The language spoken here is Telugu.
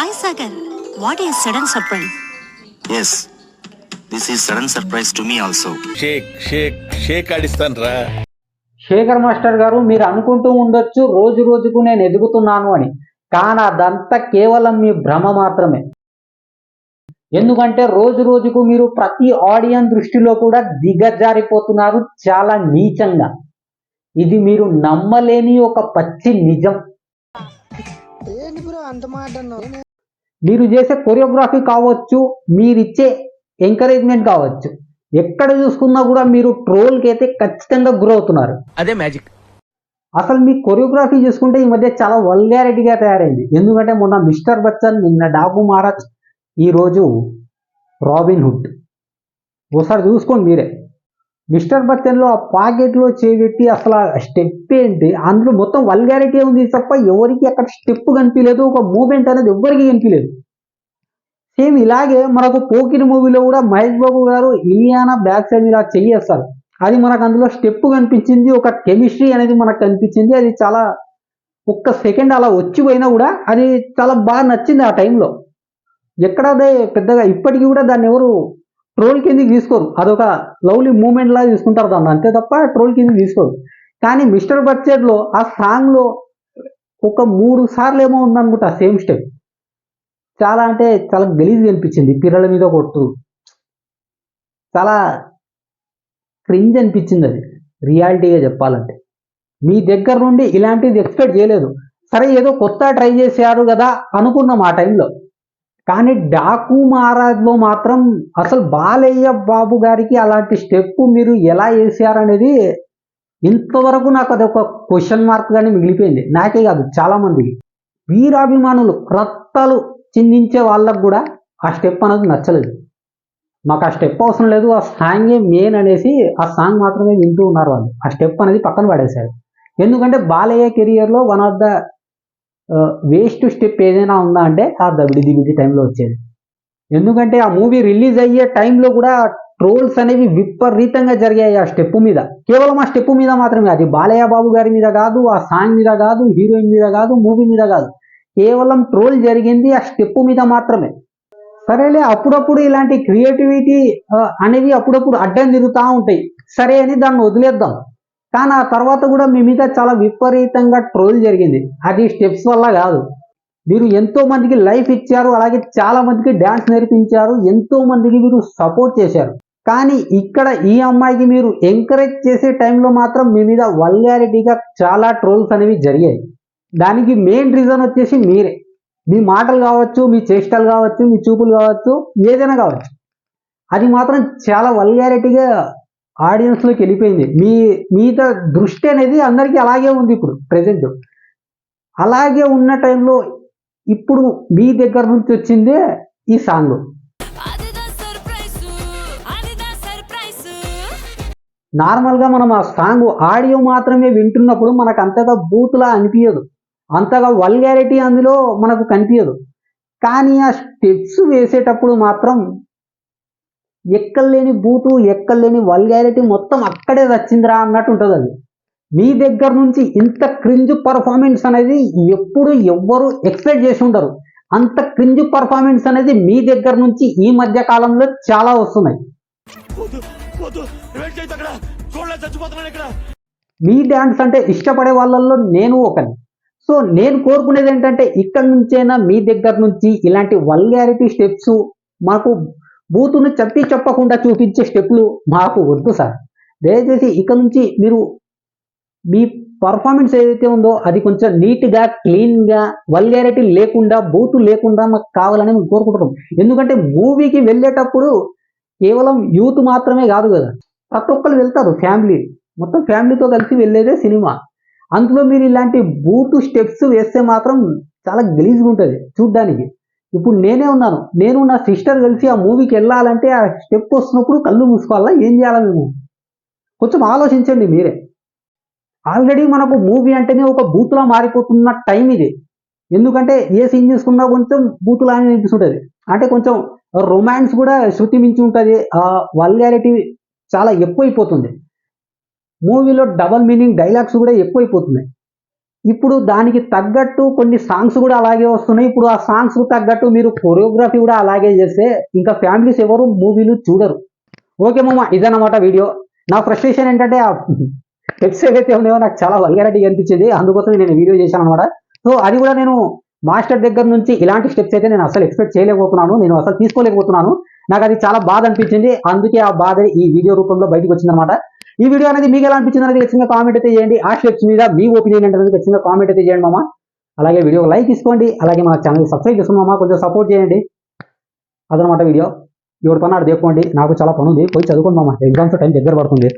Hi Sagar, what a sudden surprise. Yes, this is sudden surprise to me also. Sheikh ఆడిస్తాను రా. శేఖర్ మాస్టర్ గారు, మీరు అనుకుంటూ ఉండొచ్చు రోజు రోజుకు నేను ఎదుగుతున్నాను అని, కానీ అదంతా కేవలం మీ భ్రమ మాత్రమే. ఎందుకంటే రోజు రోజుకు మీరు ప్రతి ఆడియన్స్ దృష్టిలో కూడా దిగజారిపోతున్నారు చాలా నీచంగా. ఇది మీరు నమ్మలేని ఒక పచ్చి నిజం. మీరు చేసే కొరియోగ్రఫీ కావచ్చు, మీరిచ్చే ఎంకరేజ్మెంట్ కావచ్చు, ఎక్కడ చూసుకున్నా కూడా మీరు ట్రోల్కి అయితే ఖచ్చితంగా గురవుతున్నారు. అదే మ్యాజిక్. అసలు మీ కొరియోగ్రఫీ చూసుకుంటే ఈ మధ్య చాలా వల్గారిటీగా తయారైంది. ఎందుకంటే మొన్న మిస్టర్ బచ్చన్, నిన్న డాకు మహారాజ్, ఈరోజు రాబిన్ హుడ్. ఒకసారి చూసుకోండి మీరే. మిస్టర్ బచ్చన్లో ఆ పాకెట్లో చేపెట్టి అసలు ఆ స్టెప్ ఏంటి, అందులో మొత్తం వల్గారిటీ ఉంది తప్ప ఎవరికి అక్కడ స్టెప్ కనిపించలేదు, ఒక మూమెంట్ అనేది ఎవరికి కనిపించలేదు. సేమ్ ఇలాగే మనకు పోకిరి మూవీలో కూడా మహేష్ బాబు గారు ఇలియానా బ్యాక్ సైడ్ ఇలా చెయ్యేస్తారు. అది మనకు అందులో స్టెప్ కనిపించింది, ఒక కెమిస్ట్రీ అనేది మనకు కనిపించింది. అది చాలా ఒక్క సెకండ్ అలా వచ్చిపోయినా కూడా అది చాలా బాగా నచ్చింది ఆ టైంలో. ఎక్కడ అదే పెద్దగా ఇప్పటికీ కూడా దాన్ని ఎవరు ట్రోల్ కిందకి తీసుకోరు. అదొక లవ్లీ మూమెంట్ లాగా తీసుకుంటారు దాన్ని, అంతే తప్ప ట్రోల్ కిందకి తీసుకోరు. కానీ మిస్టర్ బడ్జెట్లో ఆ సాంగ్లో ఒక 3 సార్లు ఏమో ఉందనుకుంటా సేమ్ స్టెప్. చాలా అంటే చాలా గలీజ్ అనిపించింది. పిర్రల మీద కొట్టు, చాలా క్రింజ్ అనిపించింది. అది రియాలిటీగా చెప్పాలంటే మీ దగ్గర నుండి ఇలాంటిది ఎక్స్పెక్ట్ చేయలేదు. సరే ఏదో కొత్త ట్రై చేశారు కదా అనుకున్నాం ఆ టైంలో. కానీ డాకు మహారాజ్లో మాత్రం అసలు బాలయ్య బాబు గారికి అలాంటి స్టెప్ మీరు ఎలా వేసారనేది ఇంతవరకు నాకు అదొక క్వశ్చన్ మార్క్ గానే మిగిలిపోయింది. నాకే కాదు, చాలా మందికి. వీరాభిమానులు రక్తాలు చిందించే వాళ్ళకు కూడా ఆ స్టెప్ అనేది నచ్చలేదు. మాకు ఆ స్టెప్ అవసరం లేదు, ఆ సాంగే మెయిన్ అనేసి ఆ సాంగ్ మాత్రమే వింటూ ఉన్నారు వాళ్ళు. ఆ స్టెప్ అనేది పక్కన పడేశారు. ఎందుకంటే బాలయ్య కెరియర్లో one of the waste step ఏదైనా ఉందా అంటే ఆ దబిడి టైంలో వచ్చేది. ఎందుకంటే ఆ మూవీ రిలీజ్ అయ్యే టైంలో కూడా ట్రోల్స్ అనేవి విపరీతంగా జరిగాయి ఆ స్టెప్ మీద. కేవలం ఆ స్టెప్ మీద మాత్రమే, అది బాలయ్య బాబు గారి మీద కాదు, ఆ సాంగ్ మీద కాదు, హీరోయిన్ మీద కాదు, మూవీ మీద కాదు, కేవలం ట్రోల్ జరిగింది ఆ స్టెప్ మీద మాత్రమే. సరేలే, అప్పుడప్పుడు ఇలాంటి క్రియేటివిటీ అనేవి అప్పుడప్పుడు అడ్డం తిరుగుతూ ఉంటాయి, సరే అని దాన్ని వదిలేద్దాం. కానీ ఆ తర్వాత కూడా మీ మీద చాలా విపరీతంగా ట్రోల్ జరిగింది. అది స్టెప్స్ వల్ల కాదు. మీరు ఎంతో మందికి లైఫ్ ఇచ్చారు, అలాగే చాలా మందికి డ్యాన్స్ నేర్పించారు, ఎంతో మందికి మీరు సపోర్ట్ చేశారు. కానీ ఇక్కడ ఈ అమ్మాయికి మీరు ఎంకరేజ్ చేసే టైంలో మాత్రం మీ మీద వల్గారిటీగా చాలా ట్రోల్స్ అనేవి జరిగాయి. దానికి మెయిన్ రీజన్ వచ్చేసి మీరే. మీ మాటలు కావచ్చు, మీ చేష్టలు కావచ్చు, మీ చూపులు కావచ్చు, ఏదైనా కావచ్చు, అది మాత్రం చాలా వల్గారిటీగా ఆడియన్స్లోకి వెళ్ళిపోయింది. మీ మీద దృష్టి అనేది అందరికీ అలాగే ఉంది ఇప్పుడు ప్రెజెంట్. అలాగే ఉన్న టైంలో ఇప్పుడు మీ దగ్గర నుంచి వచ్చిందే ఈ సాంగ్. నార్మల్గా మనం ఆ సాంగ్ ఆడియో మాత్రమే వింటున్నప్పుడు మనకు అంతగా బూతులా అనిపించదు, అంతగా వల్గారిటీ అందులో మనకు కనిపించదు. కానీ ఆ స్టెప్స్ వేసేటప్పుడు మాత్రం ఎక్కలేని బూతు, ఎక్కలేని వల్గారిటీ మొత్తం అక్కడే వచ్చిందిరా అన్నట్టు ఉంటుంది. అది మీ దగ్గర నుంచి ఇంత క్రింజ్ పర్ఫార్మెన్స్ అనేది ఎప్పుడు ఎవ్వరు ఎక్స్పెక్ట్ చేసి ఉండరు. అంత క్రింజ్ పర్ఫార్మెన్స్ అనేది మీ దగ్గర నుంచి ఈ మధ్య కాలంలో చాలా వస్తున్నాయి. మీ డ్యాన్స్ అంటే ఇష్టపడే వాళ్ళల్లో నేను ఒకని. సో నేను కోరుకునేది ఏంటంటే ఇక్కడ నుంచైనా మీ దగ్గర నుంచి ఇలాంటి వల్గారిటీ స్టెప్స్, మాకు బూతును చెప్పకుండా చూపించే స్టెప్లు మాకు వద్దు సార్. దయచేసి ఇక్కడ నుంచి మీరు మీ పర్ఫార్మెన్స్ ఏదైతే ఉందో అది కొంచెం నీట్గా, క్లీన్గా, వల్గారిటీ లేకుండా, బూతు లేకుండా మాకు కావాలని మేము కోరుకుంటున్నాం. ఎందుకంటే మూవీకి వెళ్ళేటప్పుడు కేవలం యూత్ మాత్రమే కాదు కదా, ప్రతి ఒక్కరు వెళ్తారు, ఫ్యామిలీ మొత్తం ఫ్యామిలీతో కలిసి వెళ్ళేదే సినిమా. అందులో మీరు ఇలాంటి బూతు స్టెప్స్ వేస్తే మాత్రం చాలా గలీజ్గా ఉంటుంది చూడ్డానికి. ఇప్పుడు నేనే ఉన్నాను, నేను నా సిస్టర్ కలిసి ఆ మూవీకి వెళ్ళాలంటే ఆ స్టెప్ వస్తున్నప్పుడు కళ్ళు మూసుకోవాలా, ఏం చేయాలా మేము? కొంచెం ఆలోచించండి మీరే. ఆల్రెడీ మనకు మూవీ అంటేనే ఒక బూతులా మారిపోతున్న టైం ఇది. ఎందుకంటే ఏ సీన్ చూసుకున్నా కొంచెం బూతులా అని అనిపిస్తుంటుంది. అంటే కొంచెం రొమాన్స్ కూడా శృతి మించి ఉంటుంది, వల్గారిటీ చాలా ఎక్కువైపోతుంది. మూవీలో డబల్ మీనింగ్ డైలాగ్స్ కూడా ఎక్కువైపోతున్నాయి. ఇప్పుడు దానికి తగ్గట్టు కొన్ని సాంగ్స్ కూడా అలాగే వస్తున్నాయి. ఇప్పుడు ఆ సాంగ్స్ తగ్గట్టు మీరు కొరియోగ్రఫీ కూడా అలాగే చేస్తే ఇంకా ఫ్యామిలీస్ ఎవరు మూవీలు చూడరు. ఓకే మామ, ఇదన్నమాట వీడియో. నా ఫ్రస్ట్రేషన్ ఏంటంటే ఆ స్టెప్స్ ఏవైతే ఉన్నాయో నాకు చాలా వల్గారిటీగా అనిపించింది, అందుకోసం నేను వీడియో చేశాను అనమాట. సో అది కూడా నేను మాస్టర్ దగ్గర నుంచి ఇలాంటి స్టెప్స్ అయితే నేను అసలు ఎక్స్పెక్ట్ చేయలేకపోతున్నాను, నేను అసలు తీసుకోలేకపోతున్నాను. నాకు అది చాలా బాధ అనిపించింది, అందుకే ఆ బాధ ఈ వీడియో రూపంలో బయటకు వచ్చిందనమాట. ఈ వీడియో అనేది మీకు ఎలా అనిపించింది అనేది ఖచ్చితంగా కామెంట్ అయితే చేయండి. ఆ స్టెప్స్ మీద మీ ఒపీనియన్ అనేది ఖచ్చితంగా కామెంట్ అయితే చేయండి మామ. అలాగే వీడియో లైక్ తీసుకోండి, అలాగే మన ఛానల్ సబ్స్క్రైబ్ చేసుకోండి మామ, కొంచెం సపోర్ట్ చేయండి. అదనమాట వీడియో. ఎవరి పని ఆడు దేక్కోండి, నాకు చాలా పని ఉంది, పోయి చదువుకోండి మామ, ఎగ్జామ్స్ టైం దగ్గర పడుతుంది.